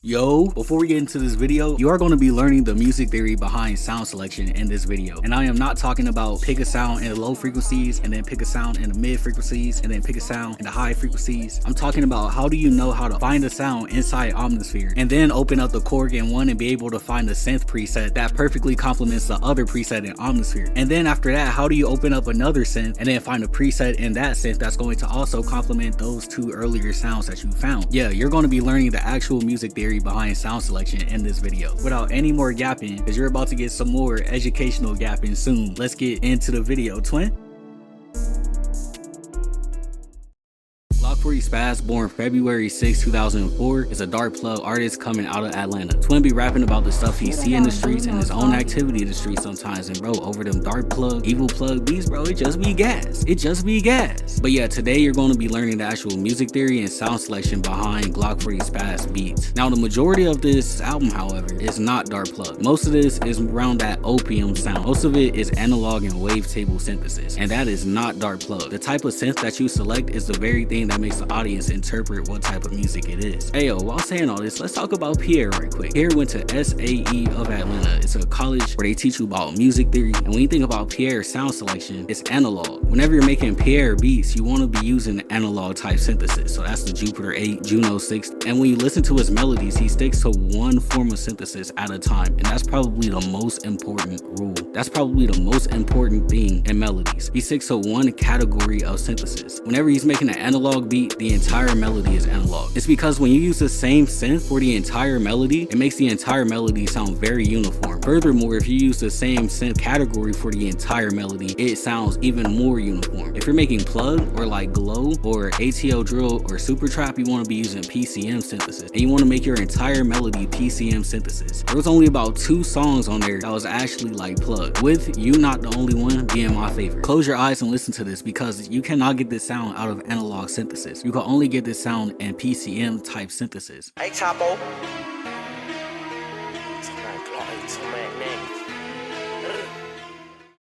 Yo, before we get into this video, you are going to be learning the music theory behind sound selection in this video. And I am not talking about pick a sound in the low frequencies and then pick a sound in the mid frequencies and then pick a sound in the high frequencies. I'm talking about how do you know how to find a sound inside Omnisphere and then open up the Korg in one and be able to find a synth preset that perfectly complements the other preset in Omnisphere. And then after that, how do you open up another synth and then find a preset in that synth that's going to also complement those two earlier sounds that you found. Yeah, you're going to be learning the actual music theory behind sound selection in this video. Without any more gapping, because you're about to get some more educational gapping soon. Let's get into the video, twin. Glokk40Spaz, born February 6, 2004, is a dark plug artist coming out of Atlanta. Twin be rapping about the stuff he see in the streets and his own activity in the streets sometimes, and bro, over them dark plug, evil plug beats, bro, it just be gas. It just be gas. But yeah, today you're going to be learning the actual music theory and sound selection behind Glokk40Spaz beats. Now, the majority of this album, however, is not dark plug. Most of this is around that opium sound. Most of it is analog and wavetable synthesis, and that is not dark plug. The type of synth that you select is the very thing that makes the audience interpret what type of music it is. Ayo, while saying all this, let's talk about Pierre right quick. Pierre went to SAE of Atlanta. It's a college where they teach you about music theory, and when you think about Pierre's sound selection, it's analog. Whenever you're making Pierre beats, you want to be using analog type synthesis, so that's the Jupiter 8, Juno 6, and when you listen to his melodies, he sticks to one form of synthesis at a time, and that's probably the most important rule. That's probably the most important thing in melodies. He sticks to one category of synthesis. Whenever he's making an analog beat, the entire melody is analog. It's because when you use the same synth for the entire melody, it makes the entire melody sound very uniform. Furthermore, if you use the same synth category for the entire melody, it sounds even more uniform. If you're making Plugg or like Glow or ATL drill or super trap, you want to be using PCM synthesis, and you want to make your entire melody PCM synthesis. There was only about 2 songs on there that was actually like Plugg, with You Not the Only One being my favorite. Close your eyes and listen to this, because you cannot get this sound out of analog synthesis. You can only get this sound in PCM type synthesis. Hey, Chapo.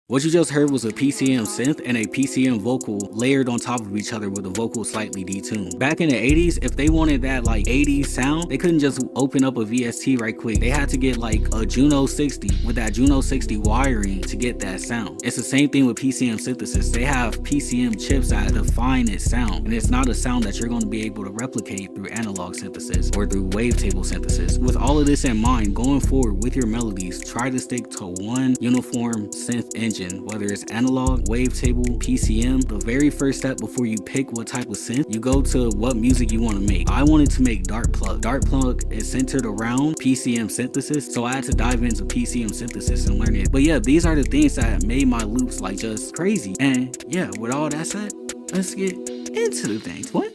What you just heard was a PCM synth and a PCM vocal layered on top of each other with the vocal slightly detuned. Back in the 80s, if they wanted that like 80s sound, they couldn't just open up a VST right quick. They had to get like a Juno 60 with that Juno 60 wiring to get that sound. It's the same thing with PCM synthesis. They have PCM chips that define its sound, and it's not a sound that you're going to be able to replicate through analog synthesis or through wavetable synthesis. With all of this in mind, going forward with your melodies, try to stick to one uniform synth engine. Whether it's analog, wavetable, PCM, the very first step before you pick what type of synth, you go to what music you want to make. I wanted to make dark plug. Dark plug is centered around PCM synthesis, so I had to dive into PCM synthesis and learn it. But yeah, these are the things that made my loops like just crazy. And yeah, with all that said, let's get into the things. What?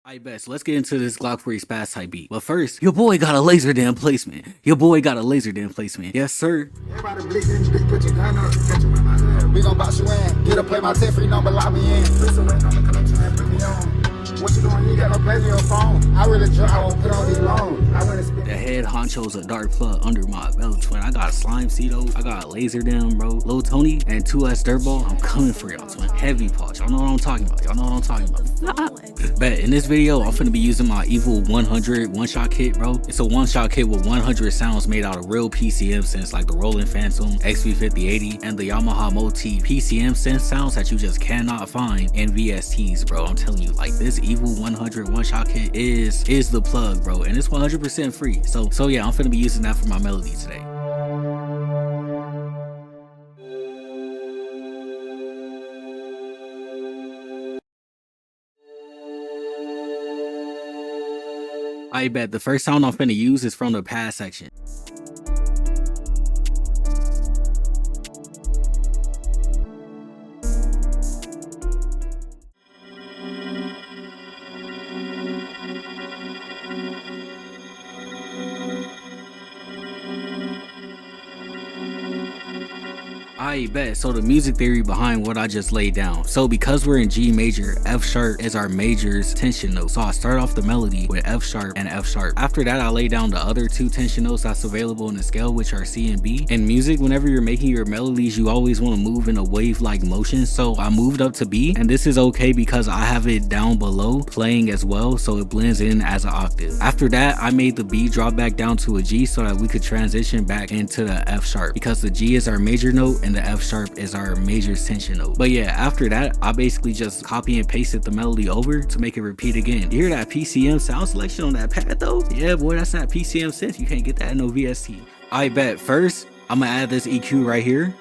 Alright, best. Let's get into this Glokk40Spaz type beat. But first, your boy got a laser damn placement. Your boy got a laser damn placement. Yes, sir. Everybody blitzing, put your gun up, catch you in my head. We gon' box you in. Get a play my 10 free number, lock me in. Listen, wait on the collection and put me on. What you doing? You got no place in your phone. I really try, I won't put on these loans. I really spend. The head honcho's a dark plug under my belt, twin. I got slimesito, I got laser damn, bro. Lil Tony and 2S dirtball. I'm coming for y'all, twin. Heavy pause. Y'all know what I'm talking about. Y'all know what I'm talking about. But in this video, I'm finna be using my Evil 100 one-shot kit, bro. It's a one-shot kit with 100 sounds made out of real PCM synths like the Roland Phantom, XV5080, and the Yamaha Motif PCM synth sounds that you just cannot find in VSTs, bro. I'm telling you, like, this Evil 100 one-shot kit is the plug, bro, and it's 100% free. So yeah, I'm finna be using that for my melody today. I bet the first sound I'm finna use is from the pass section. I bet. So the music theory behind what I just laid down. So because we're in G major, F sharp is our major's tension note. So I start off the melody with F sharp and F sharp. After that, I lay down the other two tension notes that's available in the scale, which are C and B. In music, whenever you're making your melodies, you always want to move in a wave-like motion. So I moved up to B, and this is okay because I have it down below playing as well, so it blends in as an octave. After that, I made the B drop back down to a G so that we could transition back into the F sharp, because the G is our major note and the F sharp is our major tension note. But yeah, after that, I basically just copy and pasted the melody over to make it repeat again. You hear that PCM sound selection on that pad though? Yeah boy, that's not PCM synth. You can't get that in no VST. I bet. First, I'm gonna add this EQ right here.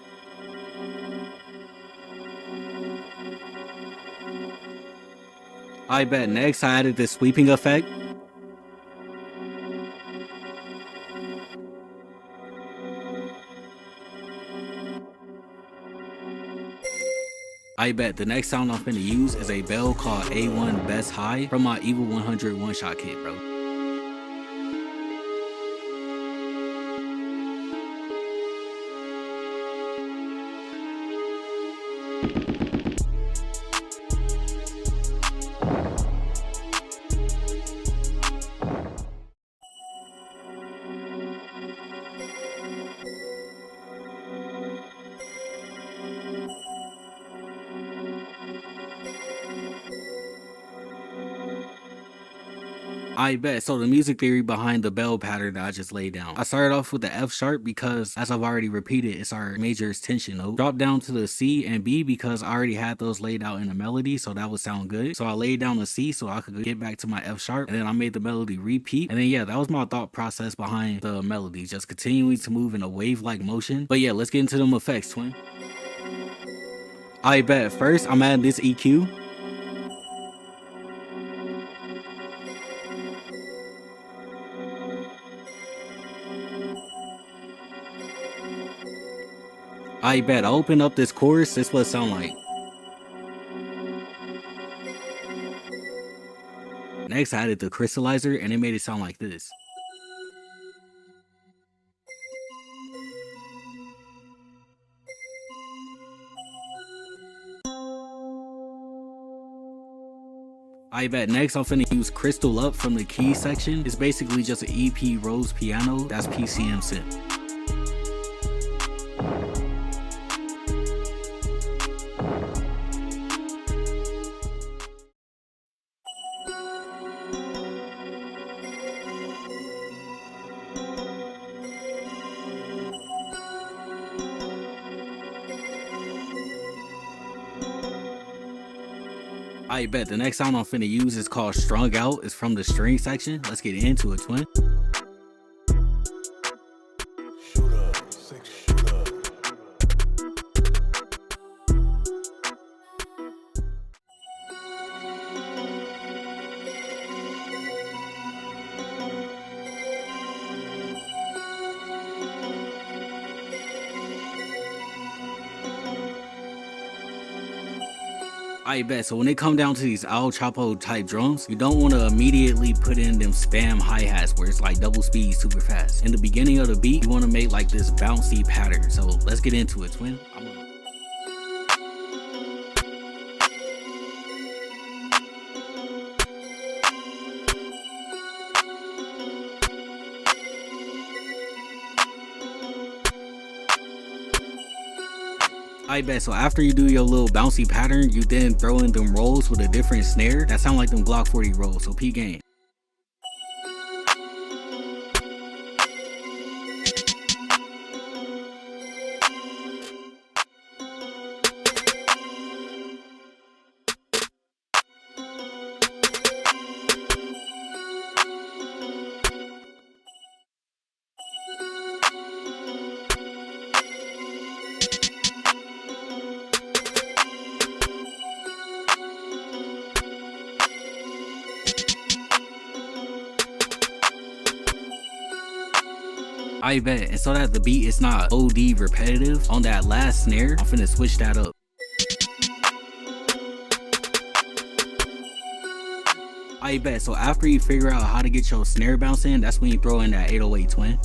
I bet. Next, I added this sweeping effect. I bet. The next sound I'm finna use is a bell called A1 Best High from my Evil 100 one-shot kit, bro. I bet. So the music theory behind the bell pattern that I just laid down. I started off with the F sharp because, as I've already repeated, it's our major's tension note. Dropped down to the C and B because I already had those laid out in the melody, so that would sound good. So I laid down the C so I could get back to my F sharp, and then I made the melody repeat. And then yeah, that was my thought process behind the melody, just continuing to move in a wave-like motion. But yeah, let's get into them effects, twin. I bet. First, I'm adding this EQ. I bet. I open up this chorus, this is what it sound like. Next, I added the crystallizer and it made it sound like this. I bet. Next, I'm finna use Crystal Up from the key section. It's basically just an EP Rose piano. That's PCM synth. I bet. The next sound I'm finna use is called Strung Out. It's from the string section. Let's get into it, twin. I bet. So when it come down to these El Chapo type drums, you don't want to immediately put in them spam hi-hats where it's like double speed super fast. In the beginning of the beat, you want to make like this bouncy pattern. So let's get into it, twin. I bet. So after you do your little bouncy pattern, you then throw in them rolls with a different snare that sound like them Glokk 40 rolls. So P game. I bet. And so that the beat is not OD repetitive on that last snare, I'm finna switch that up. I bet. So after you figure out how to get your snare bounce in, that's when you throw in that 808 twin.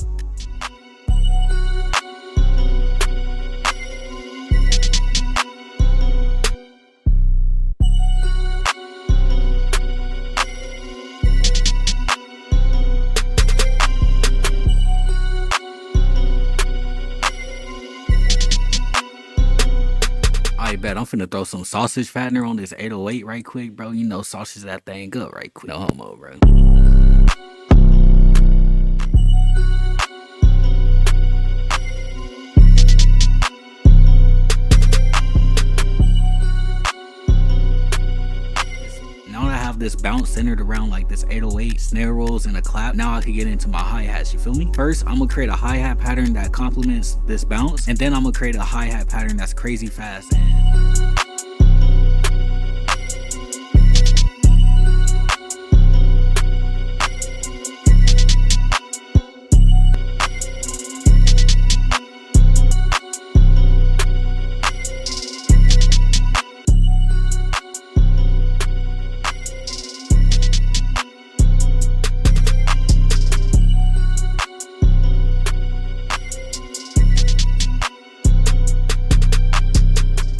bet. I'm finna throw some sausage fattener on this 808 right quick, bro. You know, sausage that thing up right quick. No homo, bro. This bounce centered around like this 808 snare rolls and a clap. Now I can get into my hi-hats, you feel me? First, I'm gonna create a hi-hat pattern that complements this bounce, and then I'm gonna create a hi-hat pattern that's crazy fast.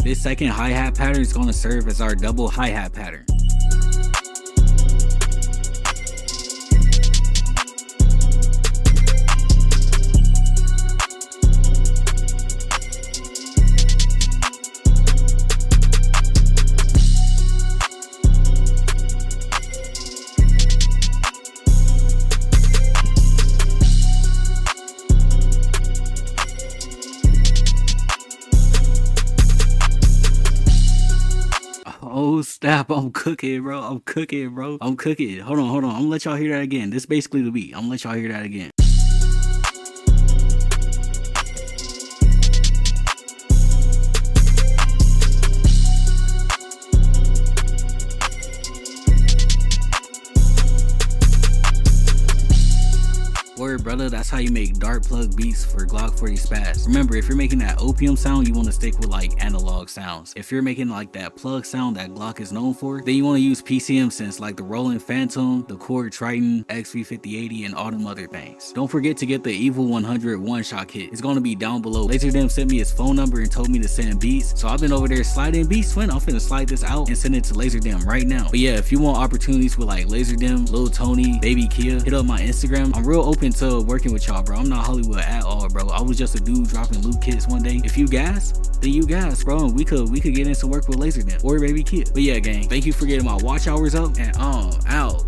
This second hi-hat pattern is going to serve as our double hi-hat pattern. Oh snap, I'm cooking, bro. I'm cooking, bro. I'm cooking. Hold on. I'm gonna let y'all hear that again. This is basically the beat. I'm gonna let y'all hear that again. Word, brother, that's how you make dart plug beats for Glokk40Spaz. Remember, if you're making that opium sound, you want to stick with like analog sounds. If you're making like that plug sound that Glokk is known for, then you want to use PCM synths like the Roland Phantom, the Korg Triton, XV5080, and all them other things. Don't forget to get the Evil 100 one-shot kit. It's going to be down below. LaserDim sent me his phone number and told me to send beats, so I've been over there sliding beats. Twin, I'm finna slide this out and send it to LaserDim right now. But yeah, if you want opportunities with like LaserDim, Lil Tony, Baby Kia, hit up my Instagram. I'm real open to working with y'all, bro. I'm not Hollywood at all, bro. I was just a dude dropping loop kits one day. If you gas, then you gas, bro. And we could get into work with LaserDim or Baby Kia. But yeah, gang, thank you for getting my watch hours up, and out.